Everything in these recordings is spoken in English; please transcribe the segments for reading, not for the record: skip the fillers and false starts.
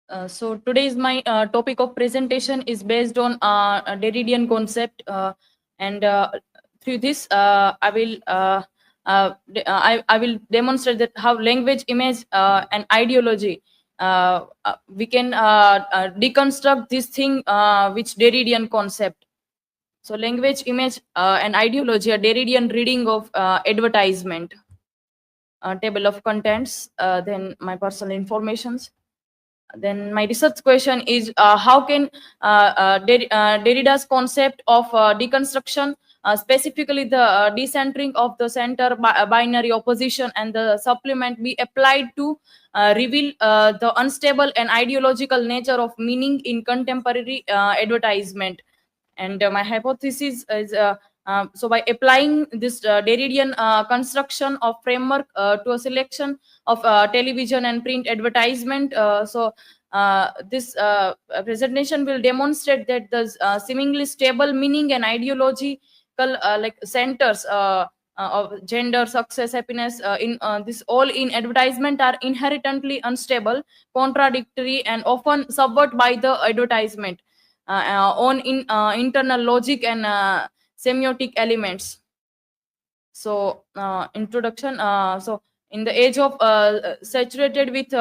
So today's my topic of presentation is based on a Derridean concept, and through this I will demonstrate that how language, image, and ideology we can deconstruct this thing which Derridean concept. So language, image, and ideology, a Derridean reading of advertisement, table of contents, then my personal informations. Then my research question is how can Derrida's concept of deconstruction, specifically the decentering of the center binary opposition and the supplement, be applied to reveal the unstable and ideological nature of meaning in contemporary advertisement. And my hypothesis is so by applying this Derridean construction of framework to a selection of television and print advertisement, this presentation will demonstrate that the seemingly stable meaning and ideological like centers of gender, success, happiness in this all in advertisement are inherently unstable, contradictory, and often subvert by the advertisement on internal logic and semiotic elements. So introduction. So in the age of saturated with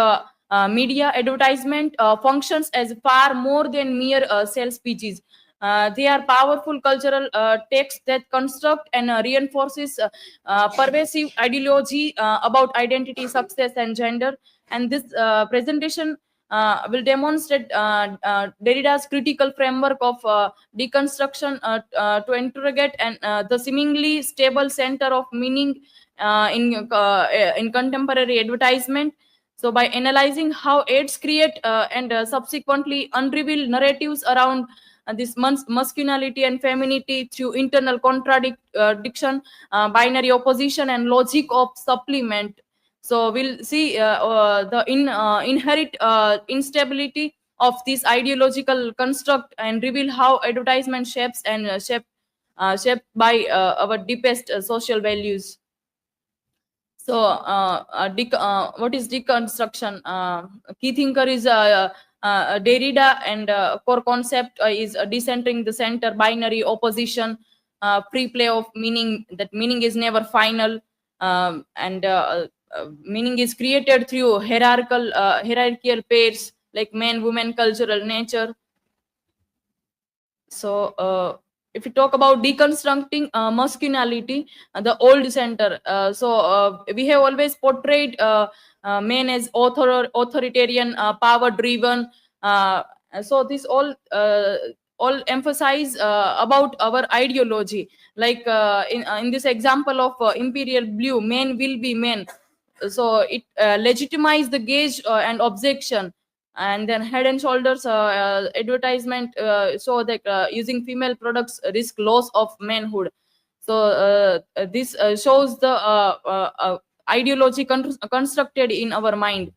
media, advertisement functions as far more than mere sales pitches. They are powerful cultural texts that construct and reinforces pervasive ideology about identity, success, and gender. And this presentation will demonstrate Derrida's critical framework of deconstruction to interrogate and the seemingly stable center of meaning in contemporary advertisement. So, by analyzing how ads create and subsequently unrevealed narratives around this masculinity and femininity through internal contradiction, binary opposition, and logic of supplement. So we'll see inherent instability of this ideological construct and reveal how advertisement shapes and shaped by our deepest social values. So, what is deconstruction? Key thinker is Derrida, and core concept is decentering the center, binary opposition, free play of meaning. That meaning is never final, and meaning is created through hierarchical pairs like man, woman, cultural nature. So if we talk about deconstructing masculinity, the old center, we have always portrayed men as authoritarian, power driven. So this all emphasize about our ideology, like in this example of imperial blue, men will be men. So it legitimizes the gaze and objection. And then head and shoulders advertisement show that using female products risk loss of manhood. So this shows the ideology constructed in our mind.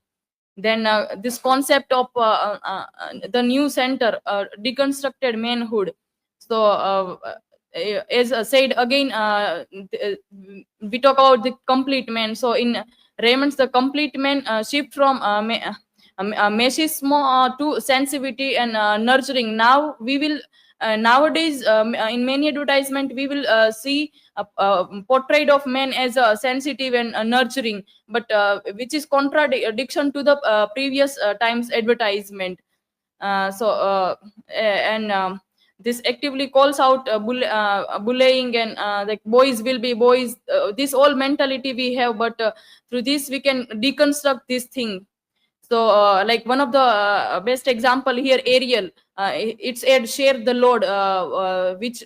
Then this concept of the new center, deconstructed manhood. So as said again, we talk about the complete man. So in Raymond's the complete man shift from machismo to sensitivity and nurturing. Now we will nowadays in many advertisement we will see portrayed of men as sensitive and nurturing, but which is contradiction to the previous times advertisement. And this actively calls out bullying and like boys will be boys. This all mentality we have, but through this we can deconstruct this thing. So like one of the best example here, Ariel, it's ad share the load, which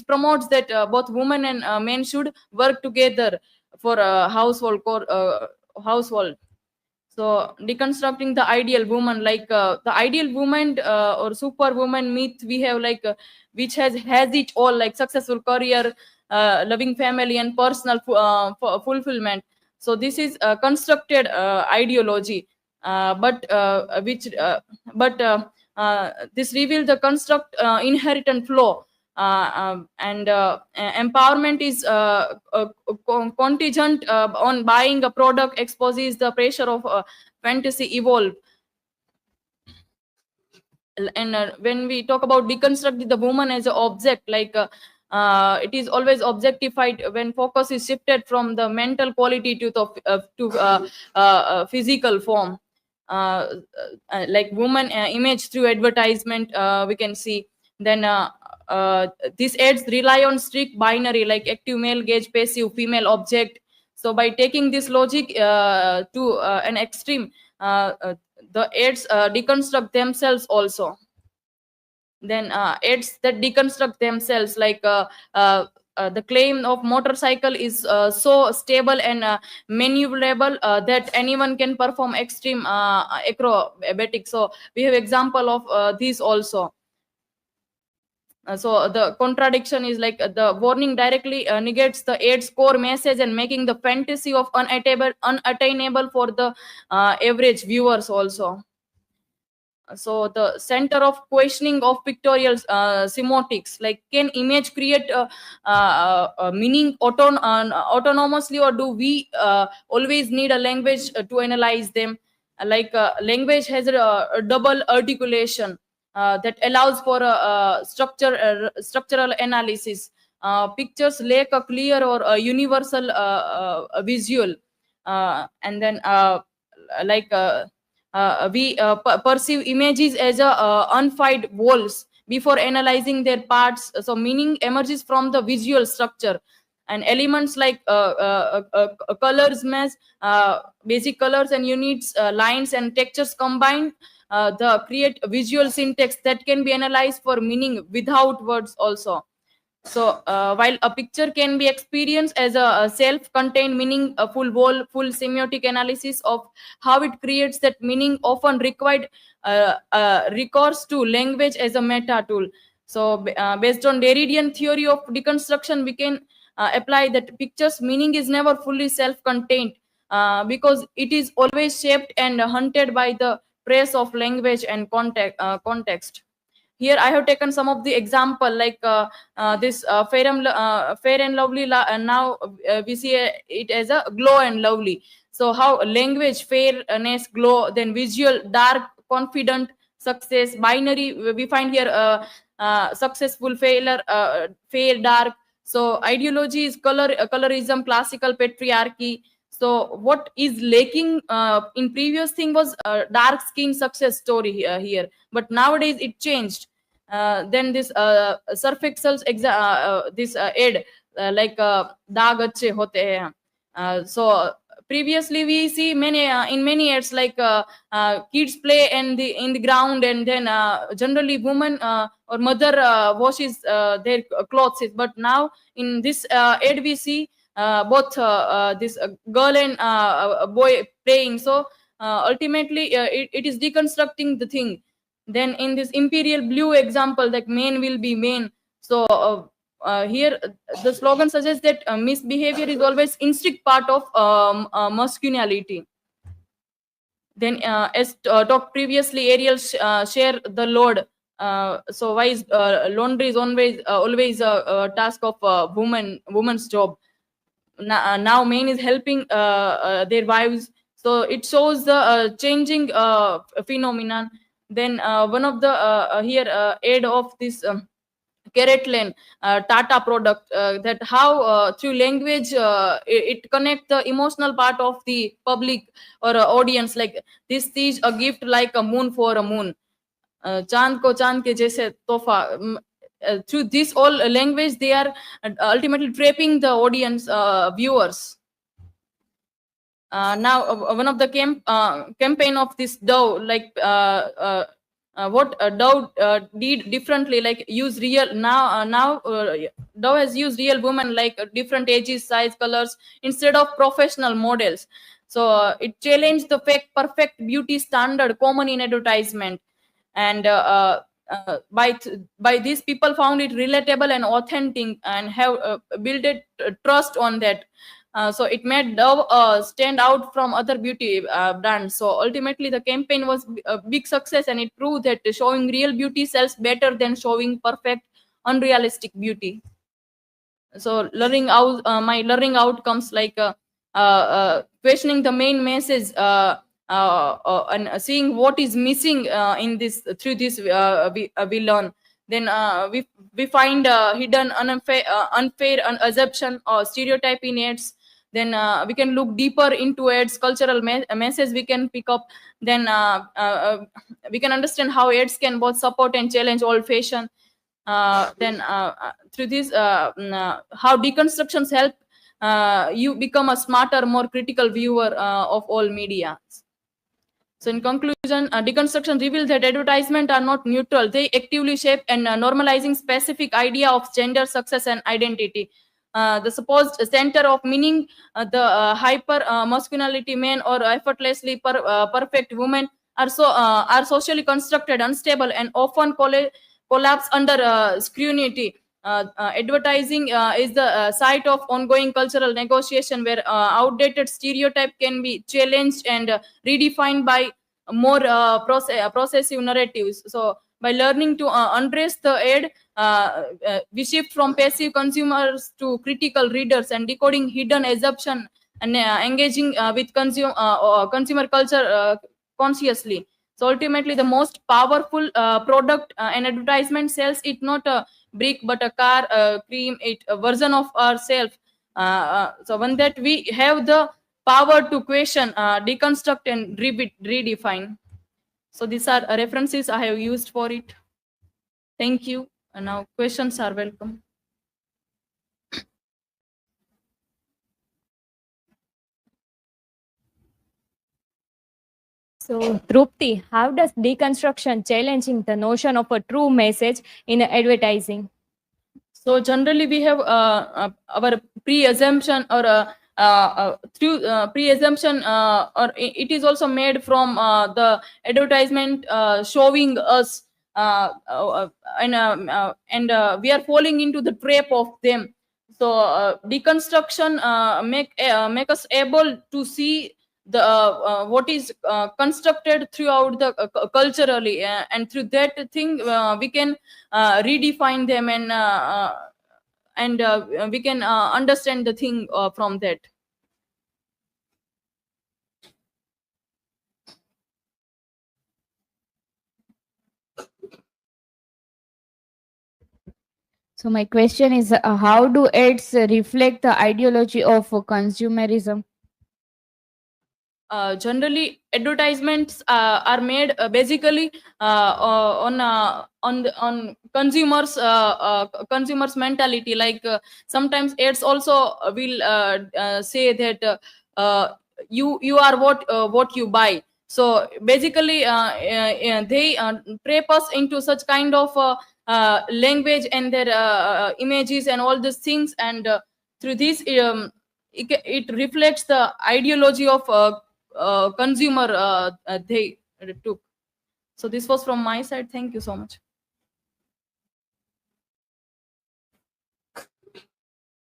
promotes that both women and men should work together for household. So deconstructing the ideal woman, like the ideal woman or superwoman myth we have, like which has it all, like successful career, loving family, and personal fulfillment. So this is a constructed ideology, but which but this reveals the construct inherent flaw. And empowerment is contingent on buying a product, exposes the pressure of fantasy evolve. And when we talk about deconstruct the woman as an object, like it is always objectified when focus is shifted from the mental quality to the physical form. uh, like woman image through advertisement, we can see. Then uh, these ads rely on strict binary, like active male gauge, passive female object. So by taking this logic to an extreme, the ads deconstruct themselves also. Then ads that deconstruct themselves, like the claim of motorcycle is so stable and maneuverable that anyone can perform extreme acrobatics. So we have example of these also. So the contradiction is like the warning directly negates the aid's core message and making the fantasy of unattainable for the average viewers also. So the center of questioning of pictorial semiotics, like can image create meaning autonomously, or do we always need a language to analyze them? Like language has a double articulation that allows for a structural analysis. Pictures lack a clear or a universal visual. And then like we perceive images as a unfied walls before analyzing their parts. So meaning emerges from the visual structure, and elements like colors, mass, basic colors and units, lines and textures combined the create visual syntax that can be analyzed for meaning without words also. So while a picture can be experienced as a self-contained meaning, a full semiotic analysis of how it creates that meaning often required recourse to language as a meta tool. So based on Derridean theory of deconstruction, we can apply that pictures meaning is never fully self-contained because it is always shaped and hunted by the trace of language and context. Here I have taken some of the example, like this fair and lovely now we see it as a glow and lovely. So how language fairness, glow, then visual dark, confident, success, binary, we find here successful, failure, fair, dark. So ideology is colorism, classical patriarchy. So what is lacking in previous thing was dark skin success story here, but nowadays it changed. Then this suffixals this aid, like daag acche hote hain. So previously we see many in many ads, like kids play in the ground, and then generally woman or mother washes their clothes. But now in this ad we see both this girl and boy playing. So ultimately it is deconstructing the thing. Then in this imperial blue example, like men will be men. So here the slogan suggests that misbehavior is always instinct part of masculinity. Then as talked previously, Ariel share the load. So why is laundry is always a task of woman's job. Now men is helping their wives. So it shows the changing phenomenon. Then one of the here aid of this Carrotland Tata product, that how through language it connect the emotional part of the public or audience, like this is a gift like a moon for a moon, चांद को चांद के जैसे तोहफा. Through this all language they are ultimately trapping the audience, viewers. Now one of the campaign of this Dove, like what Dove did differently, like use real now Dove has used real women, like different ages, size, colors instead of professional models. So it challenged the fake perfect beauty standard common in advertisement. And by this people found it relatable and authentic, and have built it trust on that. So it made Dove stand out from other beauty brands. So ultimately the campaign was a big success, and it proved that showing real beauty sells better than showing perfect unrealistic beauty. So my learning outcomes, like questioning the main message, and seeing what is missing in this. Through this we learn. Then we find hidden unfair assumption or stereotype in ads. Then we can look deeper into ads cultural message we can pick up. Then we can understand how ads can both support and challenge old fashion. Then through this how deconstructions help you become a smarter, more critical viewer of all media. So in conclusion, deconstruction reveals that advertisements are not neutral. They actively shape and normalizing specific idea of gender, success, and identity. The supposed center of meaning, the hyper masculinity men or effortlessly perfect women are socially constructed, unstable, and often collapse under scrutiny. Advertising is the site of ongoing cultural negotiation where outdated stereotype can be challenged and redefined by more processive narratives. So by learning to undress the ad, we shift from passive consumers to critical readers and decoding hidden assumption and engaging with consumer culture consciously. So ultimately, the most powerful product an advertisement sells it not a brick but a car, cream, it a version of ourselves. So when that we have the power to question, deconstruct, and redefine. So these are references I have used for it. Thank you. And now questions are welcome. So, Trupti, how does deconstruction challenging the notion of a true message in advertising? So generally, we have our pre-assumption or through pre-assumption, or it is also made from the advertisement showing us, and we are falling into the trap of them. So deconstruction make us able to see the what is constructed throughout the culturally, and through that thing we can redefine them, and we can understand the thing from that. So, my question is how do ads reflect the ideology of consumerism? Generally advertisements are made basically on consumers consumers mentality, like sometimes ads also will say that you are what you buy. So basically they trap us into such kind of language and their images and all these things, and through this it reflects the ideology of consumer they took. So this was from my side. Thank you so much.